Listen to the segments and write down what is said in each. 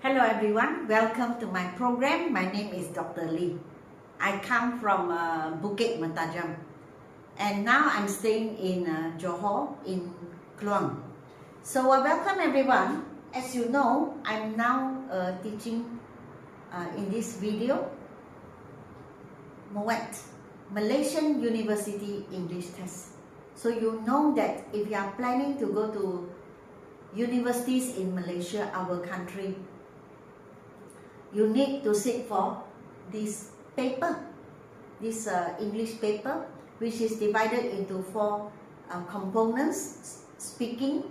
Hello everyone, welcome to my program. My name is Dr. Lee. I come from Bukit Mentajam and now I'm staying in Johor in Kluang. So welcome everyone. As you know, I'm now teaching in this video MUET, Malaysian University English Test. So you know that if you are planning to go to universities in Malaysia, our country, you need to sit for this paper, this English paper, which is divided into four components: speaking,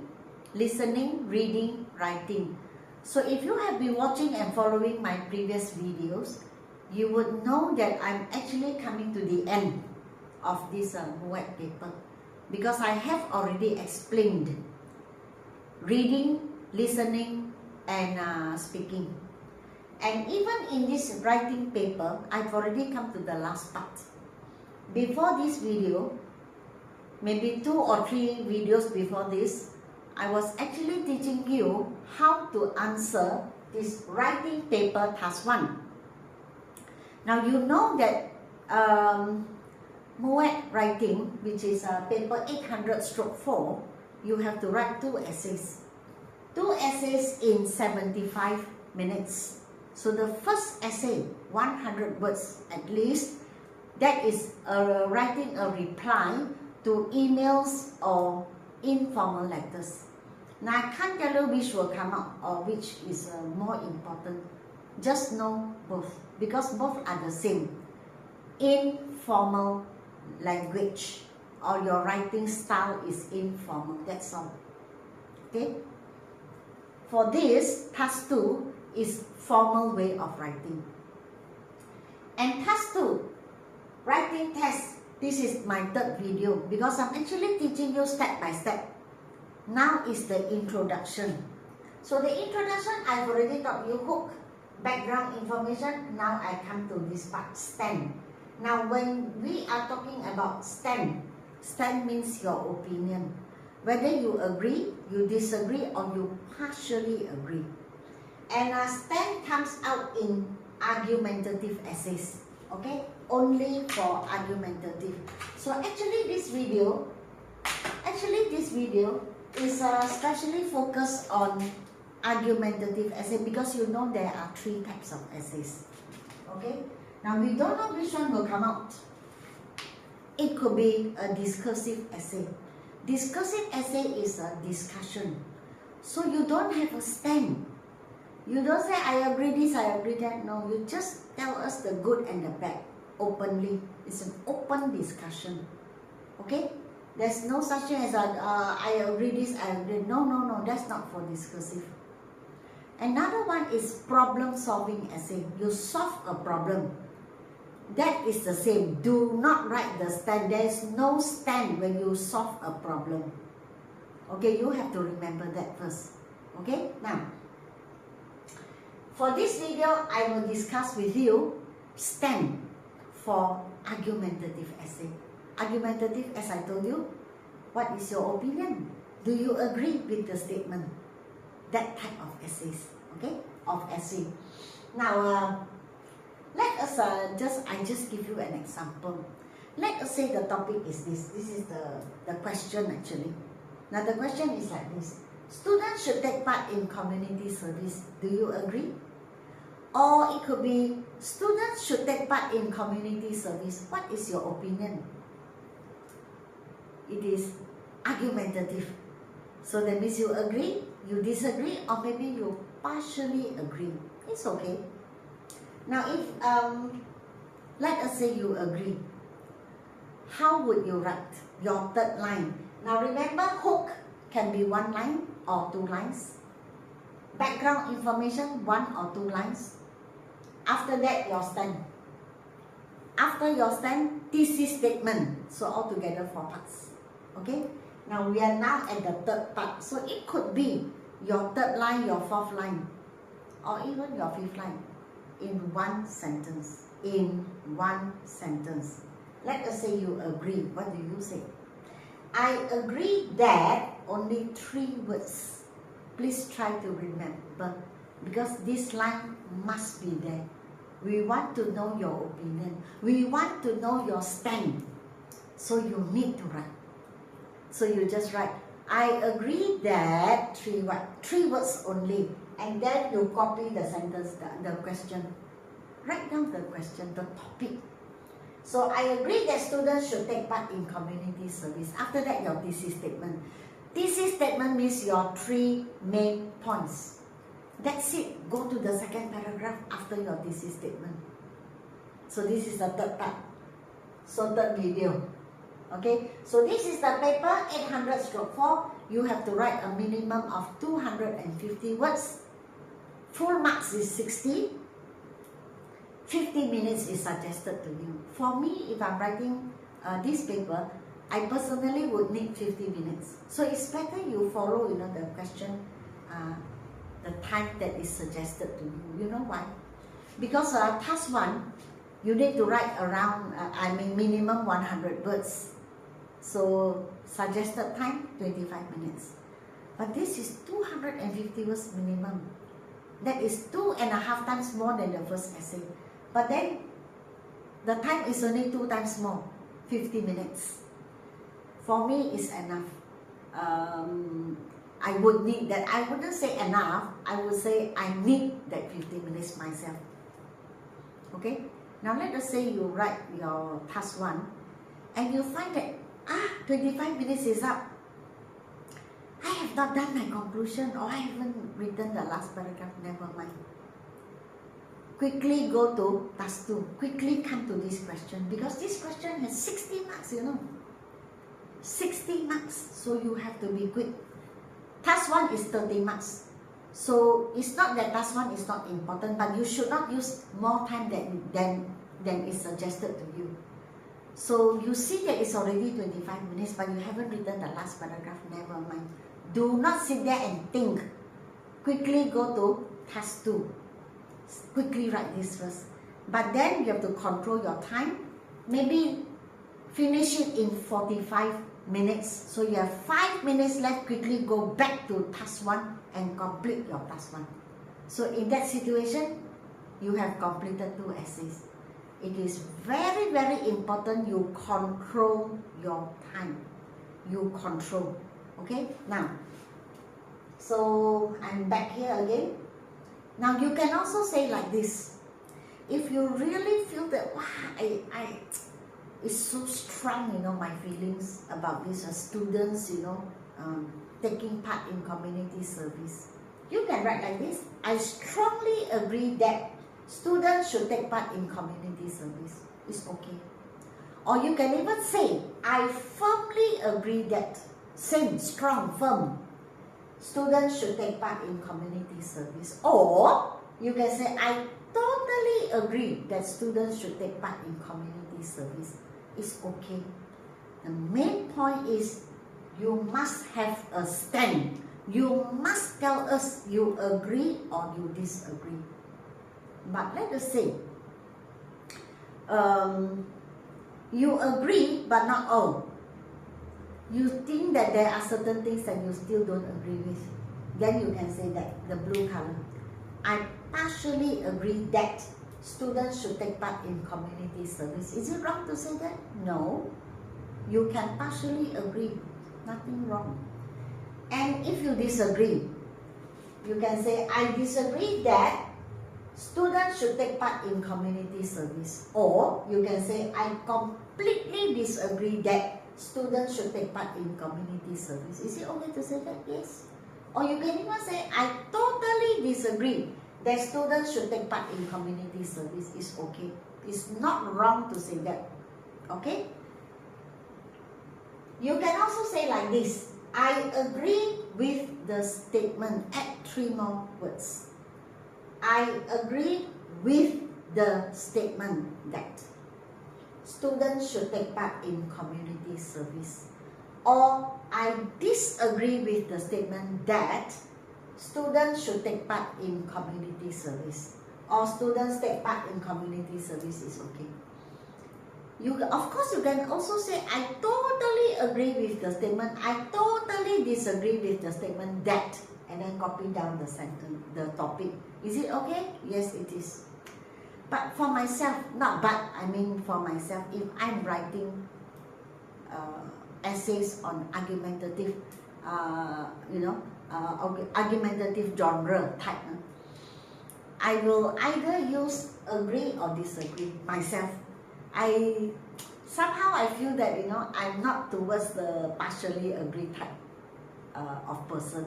listening, reading, writing. So if you have been watching and following my previous videos, you would know that I'm actually coming to the end of this MUET paper, because I have already explained reading, listening, and speaking. And even in this writing paper, I've already come to the last part. Before this video, maybe 2 or 3 videos before this, I was actually teaching you how to answer this writing paper task 1. Now you know that MUET writing, which is paper 800/4, you have to write 2 essays. 2 essays in 75 minutes. So the first essay, 100 words at least, that is writing a reply to emails or informal letters. Now I can't tell you which will come out or which is more important. Just know both, because both are the same. Informal language, or your writing style is informal, that's all. Okay? For this, task 2 is formal way of writing. And task 2, writing test, this is my 3rd video, because I'm actually teaching you step by step. Now is the introduction. So the introduction, I've already taught you hook, background information. Now I come to this part, stand. Now when we are talking about stand means your opinion. Whether you agree, you disagree, or you partially agree. And stand comes out in argumentative essays, okay? Only for argumentative. So actually this video is especially focused on argumentative essay, because you know there are 3 types of essays, okay? Now we don't know which one will come out. It could be a discursive essay. Discursive essay is a discussion. So you don't have a stand. You don't say, I agree this, I agree that. No, you just tell us the good and the bad openly. It's an open discussion. Okay? There's no such thing as I agree this, I agree. No, that's not for discursive. Another one is problem solving essay. You solve a problem. That is the same. Do not write the stand. There is no stand when you solve a problem. Okay, you have to remember that first. Okay, now, for this video, I will discuss with you stand for argumentative essay. Argumentative, as I told you, what is your opinion? Do you agree with the statement? That type of essays, okay, of essay. Now, let us I just give you an example. Let us say the topic is this. This is the question actually. Now the question is like this: students should take part in community service. Do you agree? Or it could be, students should take part in community service. What is your opinion? It is argumentative. So that means you agree, you disagree, or maybe you partially agree. It's okay. Now if, let us say you agree, how would you write your 3rd line? Now remember, hook can be 1 line or 2 lines. Background information, 1 or 2 lines. After that, your stand. After your stand, thesis statement. So altogether 4 parts. Okay? Now we are now at the 3rd part. So it could be your 3rd line, your 4th line, or even your 5th line in 1 sentence. In 1 sentence. Let us say you agree. What do you say? I agree that, only 3 words. Please try to remember because this line must be there. We want to know your opinion. We want to know your stand. So you need to write. So you just write, I agree that, three words only. And then you copy the sentence, the question. Write down the question, the topic. So I agree that students should take part in community service. After that, your thesis statement. Thesis statement means your 3 main points. That's it. Go to the second paragraph after your thesis statement. So this is the third part. So third video. Okay. So this is the paper 800/4. You have to write a minimum of 250 words. Full marks is 60. 50 minutes is suggested to you. For me, if I'm writing this paper, I personally would need 50 minutes. So it's better you follow, the question, the time that is suggested to you. You know why? Because task 1, you need to write around, minimum 100 words. So suggested time, 25 minutes. But this is 250 words minimum. That is 2.5 times more than the first essay. But then, the time is only 2 times more, 50 minutes. For me, it's enough. I would need that. I wouldn't say enough. I would say I need that 50 minutes myself. Okay? Now, let us say you write your task 1, and you find that, 25 minutes is up. I have not done my conclusion, or I haven't written the last paragraph. Never mind. Quickly go to task 2. Quickly come to this question, because this question has 60 marks, 60 marks, so you have to be quick. Task 1 is 30 marks. So it's not that task 1 is not important, but you should not use more time than is suggested to you. So you see that it's already 25 minutes, but you haven't written the last paragraph. Never mind. Do not sit there and think. Quickly go to task 2. Quickly write this first. But then you have to control your time. Maybe finish it in 45 minutes. So you have 5 minutes left. Quickly go back to task 1 and complete your task 1. So in that situation, you have completed 2 essays. It is very, very important you control your time. You control. Okay? Now, so I'm back here again. Now you can also say like this. If you really feel that, it's so strong, my feelings about these students, taking part in community service. You can write like this. I strongly agree that students should take part in community service. It's okay. Or you can even say, I firmly agree that, same, strong, firm, students should take part in community service. Or you can say, I totally agree that students should take part in community service. It's okay. The main point is you must have a stand. You must tell us you agree or you disagree. But let us say, you agree but not all. You think that there are certain things that you still don't agree with. Then you can say that, the blue color. I partially agree that students should take part in community service. Is it wrong to say that? No. You can partially agree. Nothing wrong. And if you disagree, you can say, I disagree that students should take part in community service. Or you can say, I completely disagree that students should take part in community service. Is it okay to say that? Yes. Or you can even say, I totally disagree that students should take part in community service. It's okay. It's not wrong to say that. Okay? You can also say like this. I agree with the statement. Add 3 more words. I agree with the statement that students should take part in community service. Or I disagree with the statement that students should take part in community service. Or students take part in community service is okay. Of course, you can also say, I totally agree with the statement. I totally disagree with the statement that, and and then copy down the sentence, the topic. Is it okay? Yes, it is. But for myself, for myself, if I'm writing essays on argumentative, argumentative genre type, I will either use agree or disagree myself. Somehow I feel that I'm not towards the partially agree type of person.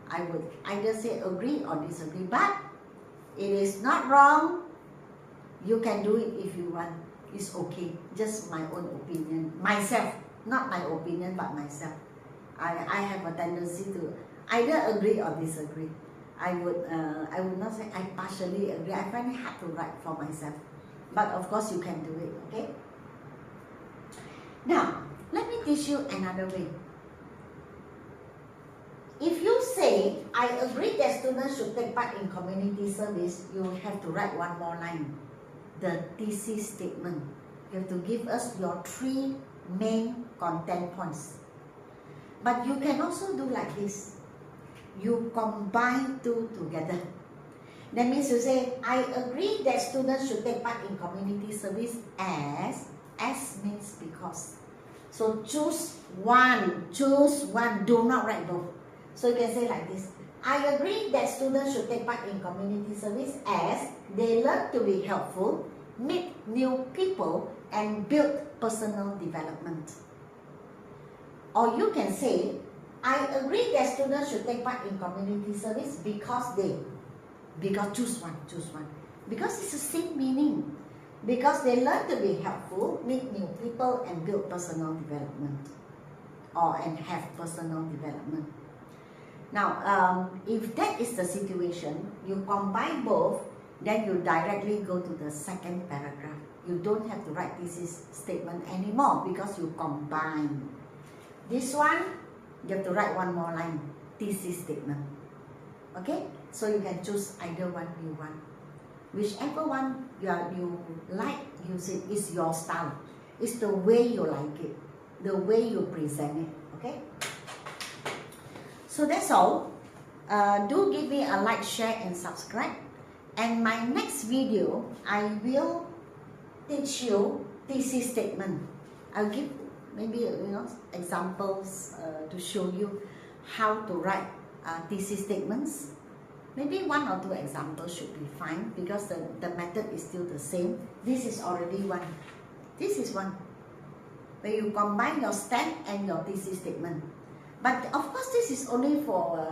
I would either say agree or disagree, but it is not wrong. You can do it if you want. It's okay. Just my own opinion. Myself, not my opinion, but myself. I have a tendency to either agree or disagree. I would not say I partially agree. I find it hard to write for myself. But of course you can do it, okay? Now, let me teach you another way. If you say, I agree that students should take part in community service, you have to write one more line. The thesis statement. You have to give us your 3 main content points. But you can also do like this. You combine 2 together. That means you say, I agree that students should take part in community service as means because. So choose one, do not write both. So you can say like this, I agree that students should take part in community service as they learn to be helpful, meet new people, and build personal development. Or you can say, I agree that students should take part in community service because choose one. Because it's the same meaning. Because they learn to be helpful, meet new people, and build personal development. And have personal development. Now, if that is the situation, you combine both, then you directly go to the second paragraph. You don't have to write thesis statement anymore because you combine. This one, you have to write one more line, thesis statement. Okay? So you can choose either one you want. Whichever one you like, you say it's your style. It's the way you like it, the way you present it. Okay? So that's all. Do give me a like, share, and subscribe. And my next video, I will teach you thesis statement. I'll give maybe examples to show you how to write thesis statements. Maybe 1 or 2 examples should be fine because the method is still the same. This is already one. This is one. Where you combine your stand and your thesis statement. But of course, this is only for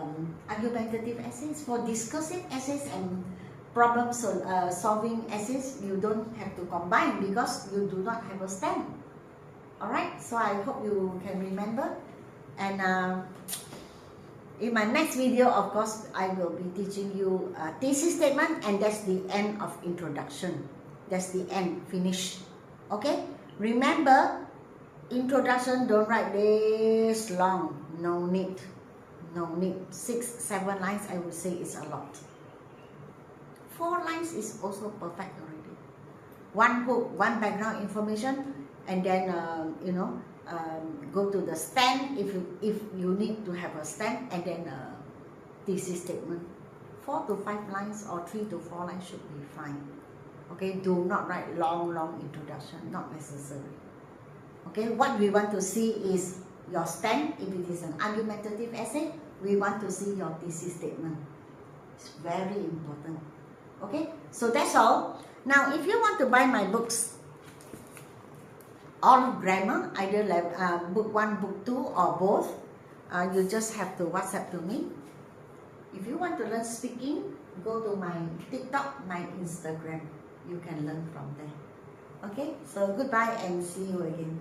argumentative essays. For discursive essays and problem solving essays, you don't have to combine because you do not have a stand. Alright, so I hope you can remember. And in my next video, of course, I will be teaching you a thesis statement, and that's the end of introduction. That's the end, finish. Okay? Remember, introduction, don't write this long. No need. 6, 7 lines, I would say is a lot. 4 lines is also perfect already. 1 hook, 1 background information, and then go to the stand if you need to have a stand, and then thesis statement. 4 to 5 lines or 3 to 4 lines should be fine. Okay, do not write long introduction, not necessary. Okay, what we want to see is your stand. If it is an argumentative essay, we want to see your thesis statement. It's very important. Okay, so that's all. Now, if you want to buy my books on grammar, either book 1, book 2, or both, you just have to WhatsApp to me. If you want to learn speaking, go to my TikTok, my Instagram. You can learn from there. Okay, so goodbye and see you again.